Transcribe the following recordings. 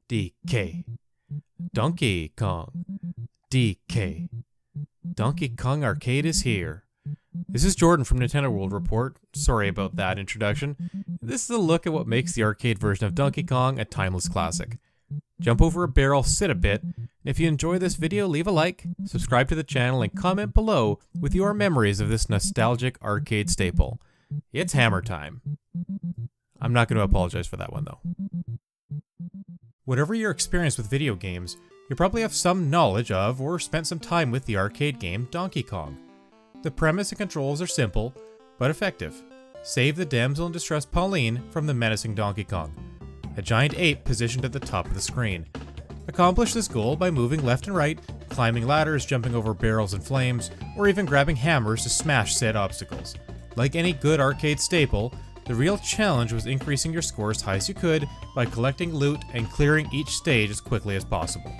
DK. Donkey Kong. DK. Donkey Kong Arcade is here. This is Jordan from Nintendo World Report. Sorry about that introduction. This is a look at what makes the arcade version of Donkey Kong a timeless classic. Jump over a barrel, sit a bit, and if you enjoy this video, leave a like, subscribe to the channel, and comment below with your memories of this nostalgic arcade staple. It's hammer time. I'm not going to apologize for that one though. Whatever your experience with video games, you probably have some knowledge of or spent some time with the arcade game Donkey Kong. The premise and controls are simple, but effective. Save the damsel in distress Pauline from the menacing Donkey Kong, a giant ape positioned at the top of the screen. Accomplish this goal by moving left and right, climbing ladders, jumping over barrels and flames, or even grabbing hammers to smash said obstacles. Like any good arcade staple, the real challenge was increasing your score as high as you could by collecting loot and clearing each stage as quickly as possible.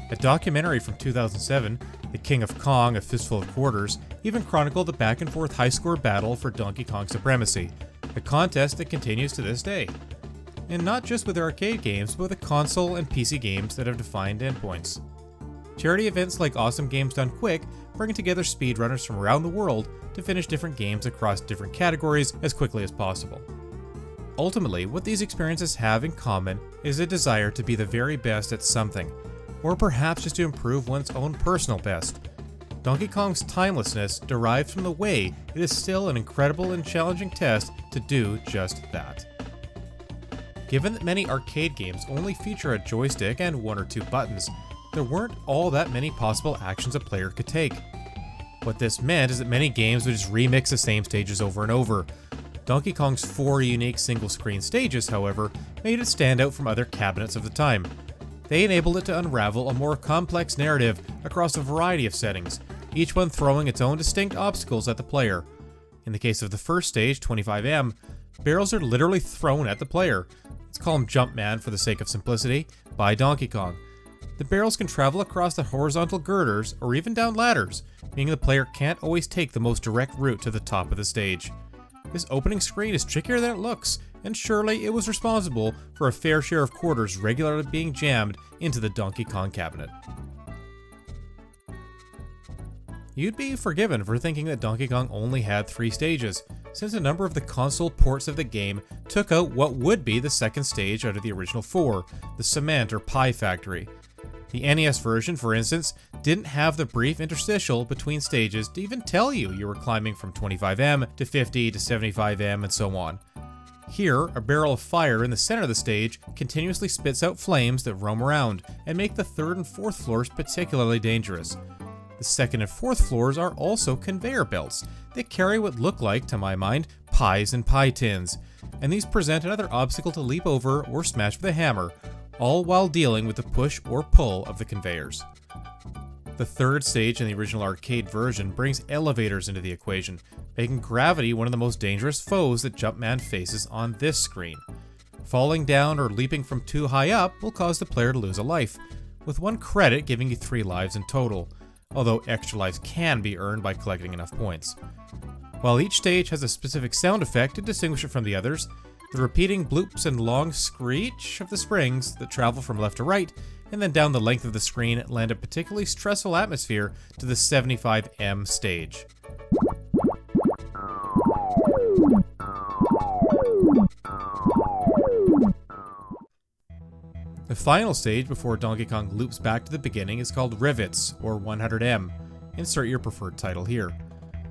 A documentary from 2007, The King of Kong, A Fistful of Quarters, even chronicled the back-and-forth high-score battle for Donkey Kong supremacy, a contest that continues to this day. And not just with arcade games, but with the console and PC games that have defined endpoints. Charity events like Awesome Games Done Quick bring together speedrunners from around the world to finish different games across different categories as quickly as possible. Ultimately, what these experiences have in common is a desire to be the very best at something, or perhaps just to improve one's own personal best. Donkey Kong's timelessness derives from the way it is still an incredible and challenging test to do just that. Given that many arcade games only feature a joystick and one or two buttons, there weren't all that many possible actions a player could take. What this meant is that many games would just remix the same stages over and over. Donkey Kong's 4 unique single-screen stages, however, made it stand out from other cabinets of the time. They enabled it to unravel a more complex narrative across a variety of settings, each one throwing its own distinct obstacles at the player. In the case of the first stage, 25M, barrels are literally thrown at the player. Let's call him Jumpman for the sake of simplicity, by Donkey Kong. The barrels can travel across the horizontal girders or even down ladders, meaning the player can't always take the most direct route to the top of the stage. This opening screen is trickier than it looks, and surely it was responsible for a fair share of quarters regularly being jammed into the Donkey Kong cabinet. You'd be forgiven for thinking that Donkey Kong only had 3 stages, since a number of the console ports of the game took out what would be the second stage out of the original 4, the Cement or Pie Factory. The NES version, for instance, didn't have the brief interstitial between stages to even tell you were climbing from 25M to 50 to 75M and so on. Here, a barrel of fire in the center of the stage continuously spits out flames that roam around and make the 3rd and 4th floors particularly dangerous. The 2nd and 4th floors are also conveyor belts. They carry what look like, to my mind, pies and pie tins, and these present another obstacle to leap over or smash with a hammer, all while dealing with the push or pull of the conveyors. The 3rd stage in the original arcade version brings elevators into the equation, making gravity one of the most dangerous foes that Jumpman faces on this screen. Falling down or leaping from too high up will cause the player to lose a life, with 1 credit giving you 3 lives in total, although extra lives can be earned by collecting enough points. While each stage has a specific sound effect to distinguish it from the others, the repeating bloops and long screech of the springs that travel from left to right and then down the length of the screen lend a particularly stressful atmosphere to the 75M stage. The final stage before Donkey Kong loops back to the beginning is called Rivets, or 100M. Insert your preferred title here.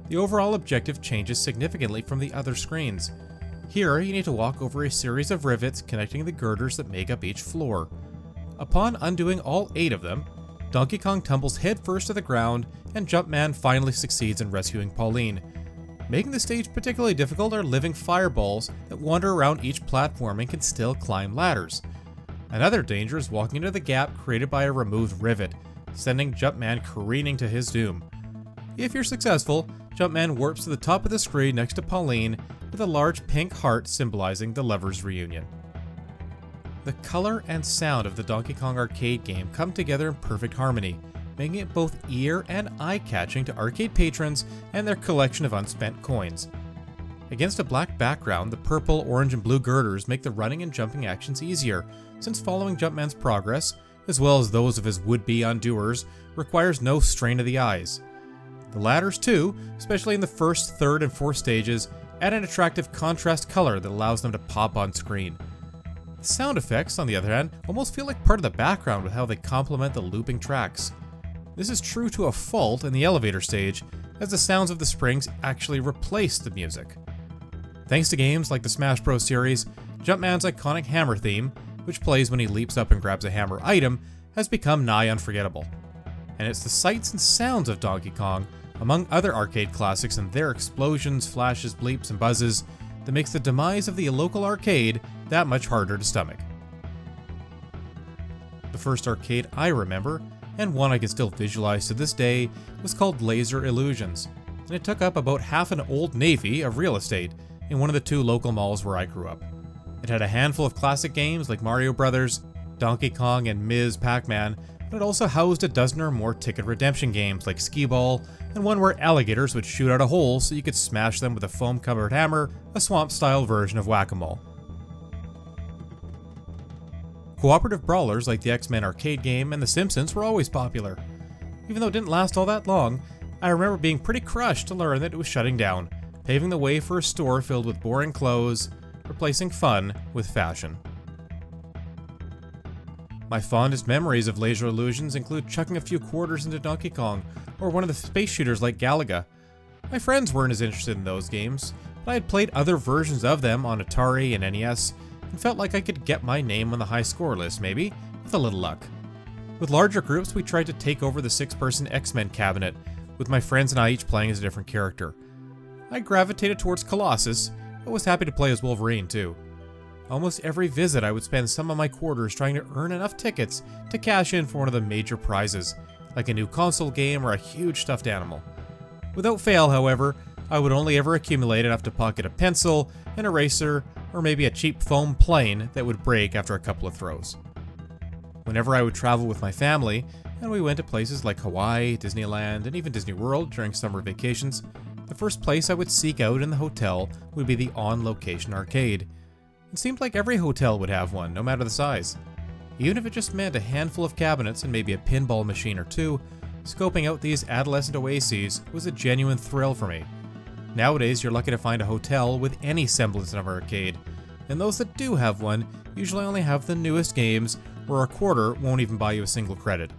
The overall objective changes significantly from the other screens. Here, you need to walk over a series of rivets connecting the girders that make up each floor. Upon undoing all 8 of them, Donkey Kong tumbles headfirst to the ground, and Jumpman finally succeeds in rescuing Pauline. Making the stage particularly difficult are living fireballs that wander around each platform and can still climb ladders. Another danger is walking into the gap created by a removed rivet, sending Jumpman careening to his doom. If you're successful, Jumpman warps to the top of the screen next to Pauline, with a large pink heart symbolizing the lovers' reunion. The color and sound of the Donkey Kong arcade game come together in perfect harmony, making it both ear and eye-catching to arcade patrons and their collection of unspent coins. Against a black background, the purple, orange, and blue girders make the running and jumping actions easier, since following Jumpman's progress, as well as those of his would-be undoers, requires no strain of the eyes. The ladders too, especially in the first, third, and fourth stages, add an attractive contrast color that allows them to pop on screen. The sound effects, on the other hand, almost feel like part of the background with how they complement the looping tracks. This is true to a fault in the elevator stage, as the sounds of the springs actually replace the music. Thanks to games like the Smash Bros. Series, Jumpman's iconic hammer theme, which plays when he leaps up and grabs a hammer item, has become nigh unforgettable. And it's the sights and sounds of Donkey Kong, among other arcade classics and their explosions, flashes, bleeps, and buzzes, that makes the demise of the local arcade that much harder to stomach. The first arcade I remember, and one I can still visualize to this day, was called Laser Illusions, and it took up about half an Old Navy of real estate in one of the two local malls where I grew up. It had a handful of classic games like Mario Brothers, Donkey Kong, and Ms. Pac-Man, but it also housed a dozen or more ticket redemption games like Skee-Ball, and one where alligators would shoot out a hole so you could smash them with a foam-covered hammer, a swamp-style version of Whack-A-Mole. Cooperative brawlers like the X-Men arcade game and The Simpsons were always popular. Even though it didn't last all that long, I remember being pretty crushed to learn that it was shutting down, paving the way for a store filled with boring clothes, replacing fun with fashion. My fondest memories of Laser Illusions include chucking a few quarters into Donkey Kong, or one of the space shooters like Galaga. My friends weren't as interested in those games, but I had played other versions of them on Atari and NES, and felt like I could get my name on the high score list maybe, with a little luck. With larger groups, we tried to take over the 6-person X-Men cabinet, with my friends and I each playing as a different character. I gravitated towards Colossus, but was happy to play as Wolverine too. Almost every visit I would spend some of my quarters trying to earn enough tickets to cash in for one of the major prizes, like a new console game or a huge stuffed animal. Without fail, however, I would only ever accumulate enough to pocket a pencil, an eraser, or maybe a cheap foam plane that would break after a couple of throws. Whenever I would travel with my family, and we went to places like Hawaii, Disneyland, and even Disney World during summer vacations, the first place I would seek out in the hotel would be the on-location arcade. It seemed like every hotel would have one, no matter the size. Even if it just meant a handful of cabinets and maybe a pinball machine or two, scoping out these adolescent oases was a genuine thrill for me. Nowadays, you're lucky to find a hotel with any semblance of an arcade, and those that do have one usually only have the newest games, where a quarter won't even buy you a single credit.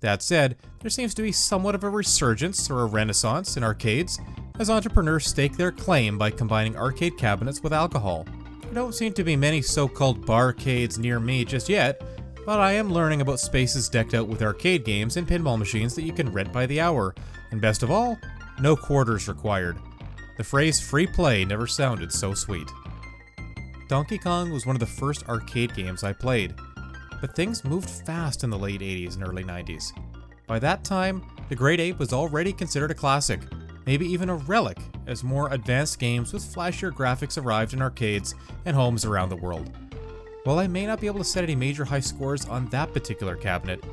That said, there seems to be somewhat of a resurgence or a renaissance in arcades, as entrepreneurs stake their claim by combining arcade cabinets with alcohol. There don't seem to be many so-called barcades near me just yet, but I am learning about spaces decked out with arcade games and pinball machines that you can rent by the hour, and best of all, no quarters required. The phrase free play never sounded so sweet. Donkey Kong was one of the first arcade games I played, but things moved fast in the late 80s and early 90s. By that time, the Great Ape was already considered a classic, maybe even a relic, as more advanced games with flashier graphics arrived in arcades and homes around the world. While I may not be able to set any major high scores on that particular cabinet,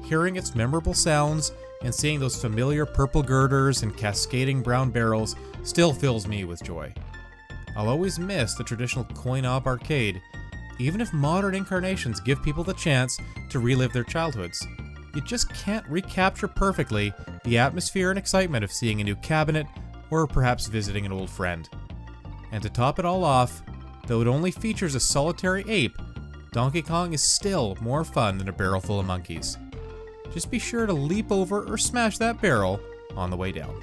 hearing its memorable sounds and seeing those familiar purple girders and cascading brown barrels still fills me with joy. I'll always miss the traditional coin-op arcade, even if modern incarnations give people the chance to relive their childhoods. You just can't recapture perfectly the atmosphere and excitement of seeing a new cabinet or perhaps visiting an old friend. And to top it all off, though it only features a solitary ape, Donkey Kong is still more fun than a barrel full of monkeys. Just be sure to leap over or smash that barrel on the way down.